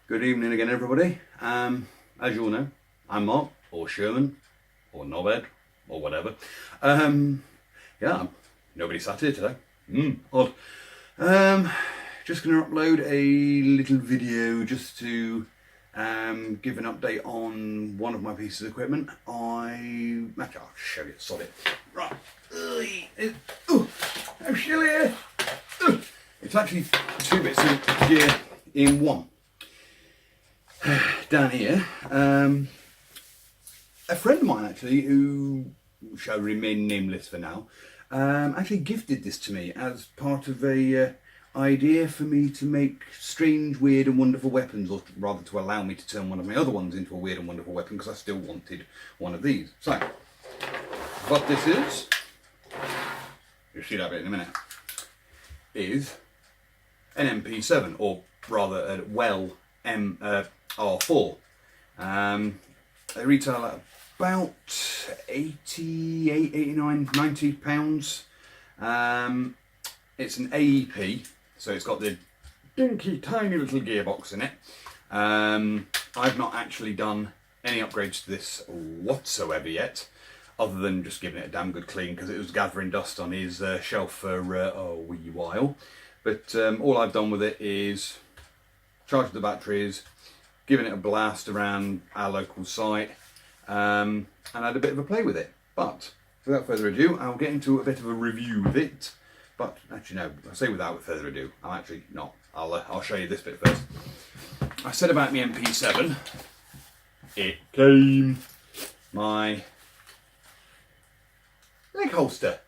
Good evening again, everybody. As you all know, I'm Mark, or Sherman, or Nobed, or whatever. Yeah, nobody sat here today. Odd. Just going to upload a little video just to give an update on one of my pieces of equipment. Actually, I'll show you, sod it. Right. I'm still here. It's actually two bits of gear in one. Down here, a friend of mine actually, who shall remain nameless for now, actually gifted this to me as part of a idea for me to make strange, weird and wonderful weapons, or rather to allow me to turn one of my other ones into a weird and wonderful weapon, because I still wanted one of these. So, what this is, you'll see that bit in a minute, is an MP7, or rather a Well R4. They retail at about 88, 89, 90 pounds. It's an AEP, so it's got the dinky tiny little gearbox in it. I've not actually done any upgrades to this whatsoever yet, other than just giving it a damn good clean, because it was gathering dust on his shelf for a wee while. But all I've done with it is charge the batteries, giving it a blast around our local site, and had a bit of a play with it. But without further ado, I'll get into a bit of a review of it. But actually, no, I say without further ado, I'm actually not. I'll show you this bit first. I said about my MP7, it came my leg holster.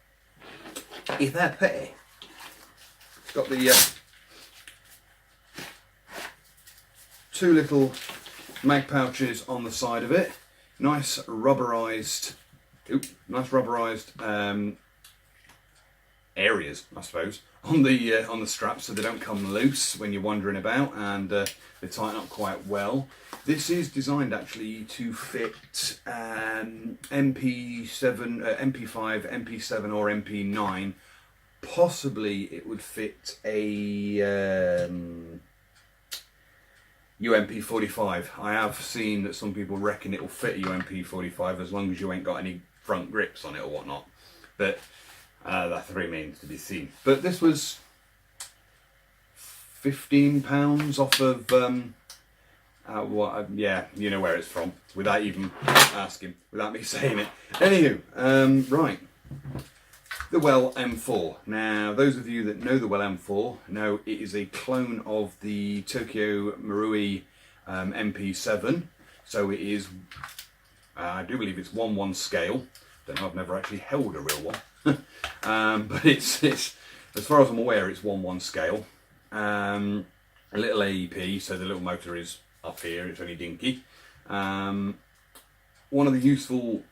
If they're pretty. It's got the two little mag pouches on the side of it. Nice rubberized areas, I suppose, on the straps, so they don't come loose when you're wandering about, and they tighten up quite well. This is designed actually to fit MP7, MP5, MP7 or MP9. Possibly it would fit a UMP45. I have seen that some people reckon it will fit a UMP45 as long as you ain't got any front grips on it or whatnot. But that remains to be seen. But this was £15 off of yeah, you know where it's from, without even asking, without me saying it. Anywho, right. The Well M4. Now, those of you that know the Well M4 know it is a clone of the Tokyo Marui MP7. So it is, I do believe it's 1:1 scale. Don't know, I've never actually held a real one. But it's, as far as I'm aware, it's 1:1 scale. A little AEP, so the little motor is up here, it's only dinky. One of the useful...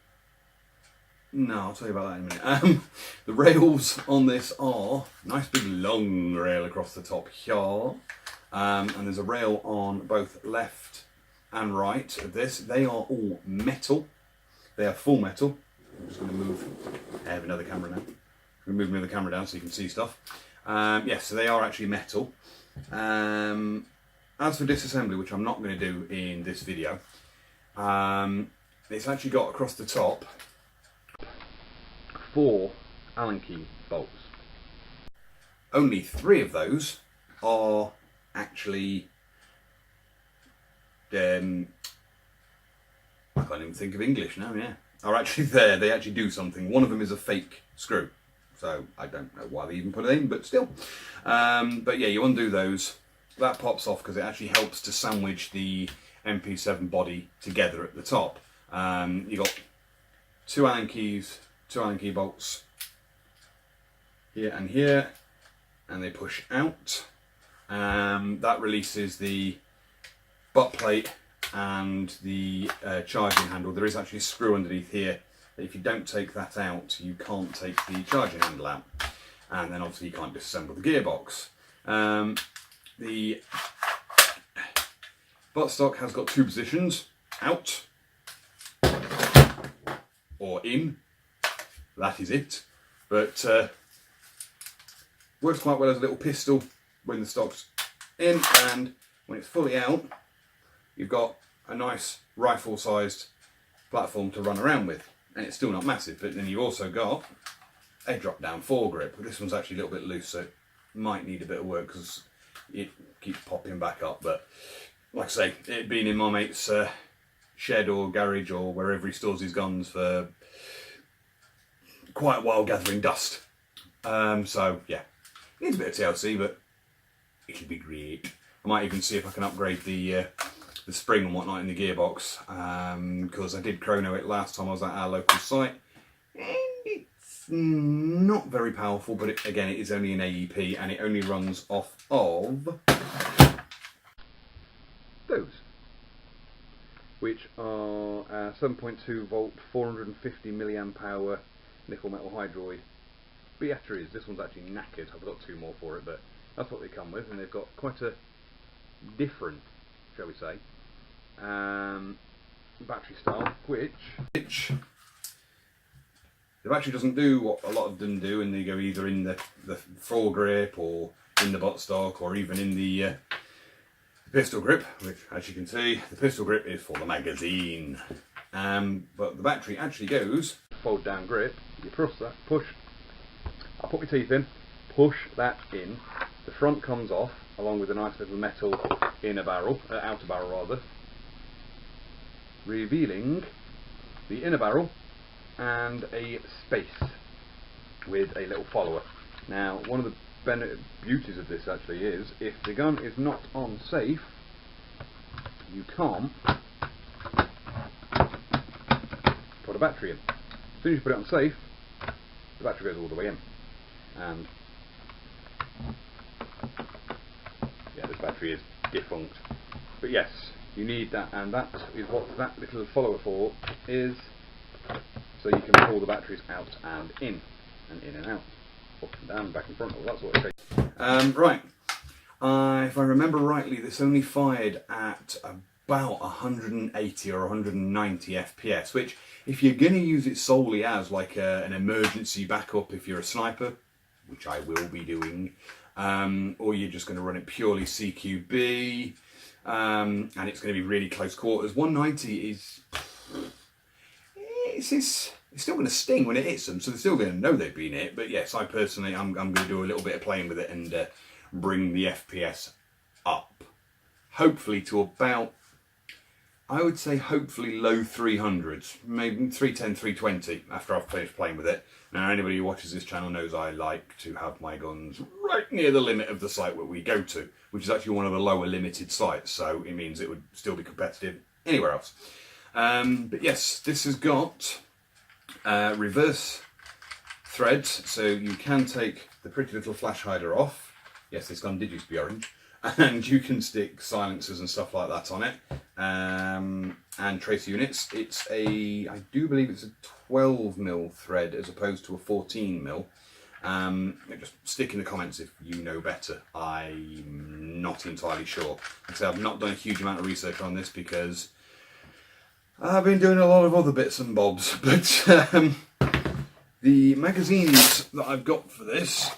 No, I'll tell you about that in a minute. The rails on this are nice big long rail across the top here, and there's a rail on both left and right of this. They are all metal. They are full metal. I'm just going to move. I have another camera now. I'm moving the camera down so you can see stuff. Yes, so they are actually metal. As for disassembly, which I'm not going to do in this video, it's actually got across the top 4 Allen key bolts. Only 3 of those are actually, I can't even think of English now, yeah, are actually there. They actually do something. One of them is a fake screw, so I don't know why they even put it in, but still. But yeah, you undo those, that pops off because it actually helps to sandwich the MP7 body together at the top. You got 2 Allen keys, 2 Allen key bolts here, and they push out. That releases the butt plate and the charging handle. There is actually a screw underneath here that if you don't take that out, you can't take the charging handle out, and then obviously you can't disassemble the gearbox. The buttstock has got 2 positions, out or in. That is it, but works quite well as a little pistol when the stock's in, and when it's fully out, you've got a nice rifle-sized platform to run around with, and it's still not massive. But then you've also got a drop-down foregrip. This one's actually a little bit loose, so it might need a bit of work because it keeps popping back up. But like I say, it being in my mate's shed or garage or wherever he stores his guns for quite a while, gathering dust. So yeah, it needs a bit of TLC, but it'll be great. I might even see if I can upgrade the spring and whatnot in the gearbox, because I did chrono it last time I was at our local site, and it's not very powerful, but again, it is only an AEP and it only runs off of those, which are 7.2 volt, 450 milliamp hour nickel metal hydroid batteries. This one's actually knackered. I've got 2 more for it, but that's what they come with, and they've got quite a different, shall we say, battery style, which the battery doesn't do what a lot of them do, and they go either in the foregrip or in the buttstock or even in the pistol grip, which, as you can see, the pistol grip is for the magazine. But the battery actually goes fold down grip. You push that, I'll put my teeth in, push that in, the front comes off along with a nice little metal outer barrel rather, revealing the inner barrel and a space with a little follower. Now, one of the beauties of this actually is, if the gun is not on safe, you can't put a battery in. As soon as you put it on safe, the battery goes all the way in. And yeah, this battery is defunct. But yes, you need that, and that is what that little follower for is, so you can pull the batteries out and in and out, up and down, back and front, all that sort of thing. Right, if I remember rightly, this only fired at about 180 or 190 FPS, which, if you're going to use it solely as like an emergency backup if you're a sniper, which I will be doing, or you're just going to run it purely CQB, and it's going to be really close quarters, 190 is... It's still going to sting when it hits them, so they're still going to know they've been hit. But yes, I personally, I'm going to do a little bit of playing with it and bring the FPS up, hopefully to about, I would say hopefully low 300s, maybe 310, 320 after I've finished playing with it. Now, anybody who watches this channel knows I like to have my guns right near the limit of the site where we go to, which is actually one of the lower limited sites, so it means it would still be competitive anywhere else. But yes, this has got reverse threads, so you can take the pretty little flash hider off. Yes, this gun did used to be orange. And you can stick silencers and stuff like that on it, and tracer units. It's I do believe it's a 12mm thread as opposed to a 14mm. Just stick in the comments if you know better. I'm not entirely sure. Like I say, I've not done a huge amount of research on this because I've been doing a lot of other bits and bobs. But the magazines that I've got for this,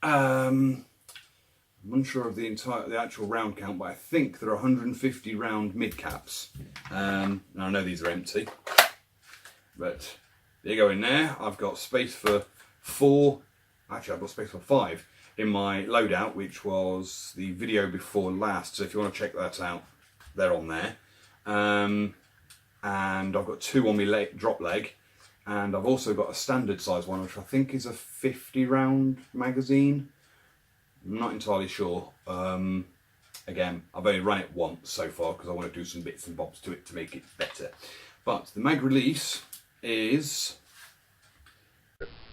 I'm unsure of the actual round count, but I think there are 150 round mid caps. Now I know these are empty, but they go in there. I've got space for 4. Actually, I've got space for 5 in my loadout, which was the video before last. So if you want to check that out, they're on there. And I've got 2 on my drop leg, and I've also got a standard size one, which I think is a 50 round magazine. I'm not entirely sure. Again, I've only run it once so far because I want to do some bits and bobs to it to make it better. But the mag release is,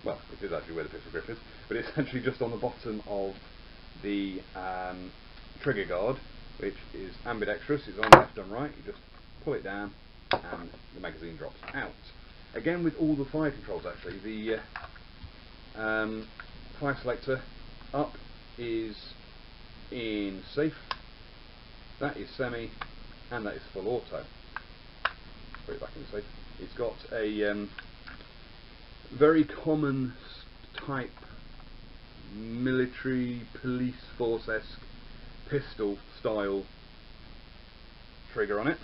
well, it is actually where the pistol grip is, but it's actually just on the bottom of the trigger guard, which is ambidextrous. It's on left and right. You just pull it down and the magazine drops out. Again, with all the fire controls, actually, the fire selector up is in safe, that is semi, and that is full auto. Put it back in safe. It's got a very common type military police force-esque pistol style trigger on it.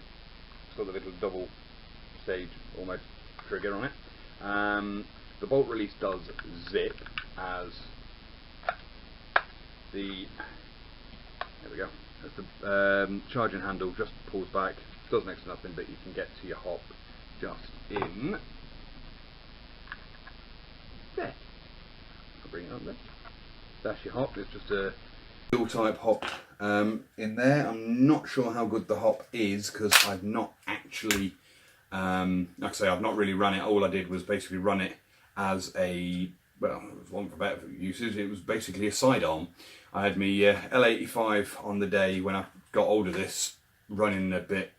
It's got the little double stage almost trigger on it. The bolt release does zip as the, there we go, as the charging handle just pulls back. Does next to nothing, but you can get to your hop just in there. I'll bring it up there. That's your hop. It's just a dual type hop in there. I'm not sure how good the hop is because I've not actually, like I say, I've not really run it. All I did was basically run it as a, well, it was one for better uses. It was basically a sidearm. I had my L85 on the day when I got hold of this, running a bit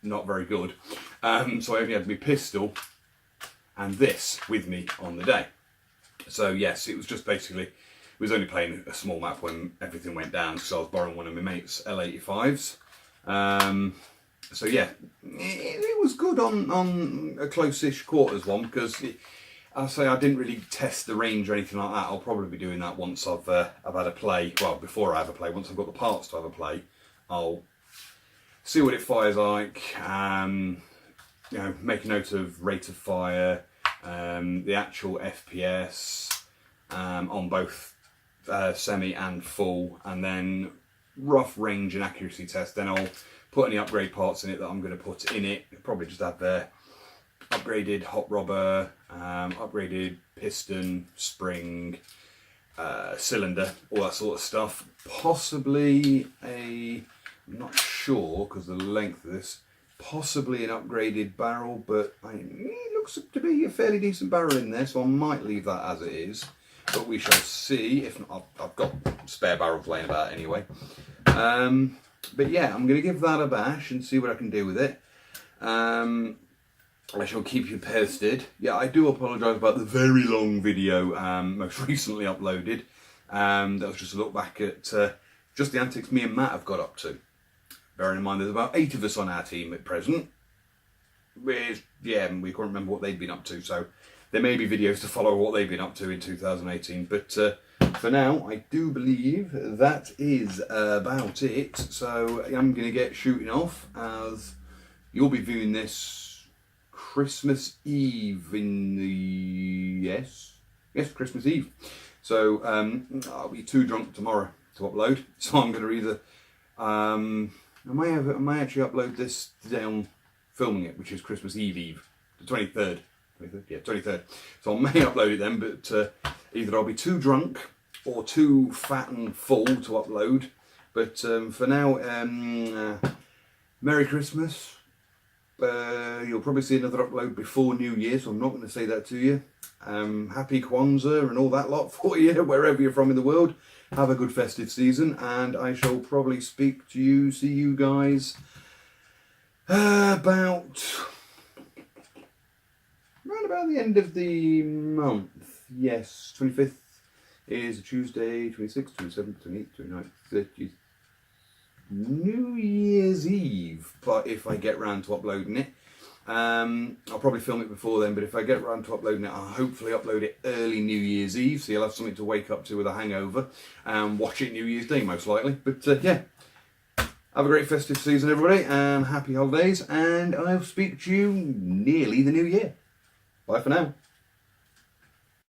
not very good. So I only had my pistol and this with me on the day. So yes, it was just basically, it was only playing a small map when everything went down because I was borrowing one of my mates' L85s. So yeah, it was good on a close-ish quarters one because I'll say I didn't really test the range or anything like that. I'll probably be doing that once I've had a play. Well, before I have a play, once I've got the parts to have a play, I'll see what it fires like. You know, make a note of rate of fire, the actual FPS on both semi and full, and then rough range and accuracy test. Then I'll put any upgrade parts in it that I'm going to put in it. Probably just have the upgraded hot rubber, upgraded piston, spring, cylinder, all that sort of stuff. Possibly I'm not sure because of the length of this, possibly an upgraded barrel, but it looks to be a fairly decent barrel in there, so I might leave that as it is, but we shall see. If not, I've got spare barrels laying about anyway. But yeah, I'm going to give that a bash and see what I can do with it. I shall keep you posted. Yeah, I do apologise about the very long video most recently uploaded. That was just a look back at just the antics me and Matt have got up to. Bearing in mind there's about 8 of us on our team at present. Yeah, we can't remember what they've been up to, so there may be videos to follow what they've been up to in 2018. But for now, I do believe that is about it. So I'm going to get shooting off as you'll be viewing this Christmas Eve in the... Yes, Christmas Eve. So I'll be too drunk tomorrow to upload. So I'm going to either... I may actually upload this today on filming it, which is Christmas Eve, the 23rd. 23rd? Yeah, 23rd. So I may upload it then, but either I'll be too drunk or too fat and full to upload. But for now, Merry Christmas. You'll probably see another upload before New Year, so I'm not going to say that to you. Happy Kwanzaa and all that lot for you, wherever you're from in the world. Have a good festive season, and I shall probably speak to you, see you guys about around about the end of the month. Yes, 25th is a Tuesday, 26th, 27th, 28th, 29th, 30th. New Year's Eve, but if I get round to uploading it, I'll probably film it before then, but if I get round to uploading it, I'll hopefully upload it early New Year's Eve, so you'll have something to wake up to with a hangover and watch it New Year's Day most likely. But yeah, have a great festive season everybody, and happy holidays, and I'll speak to you nearly the new year. Bye for now.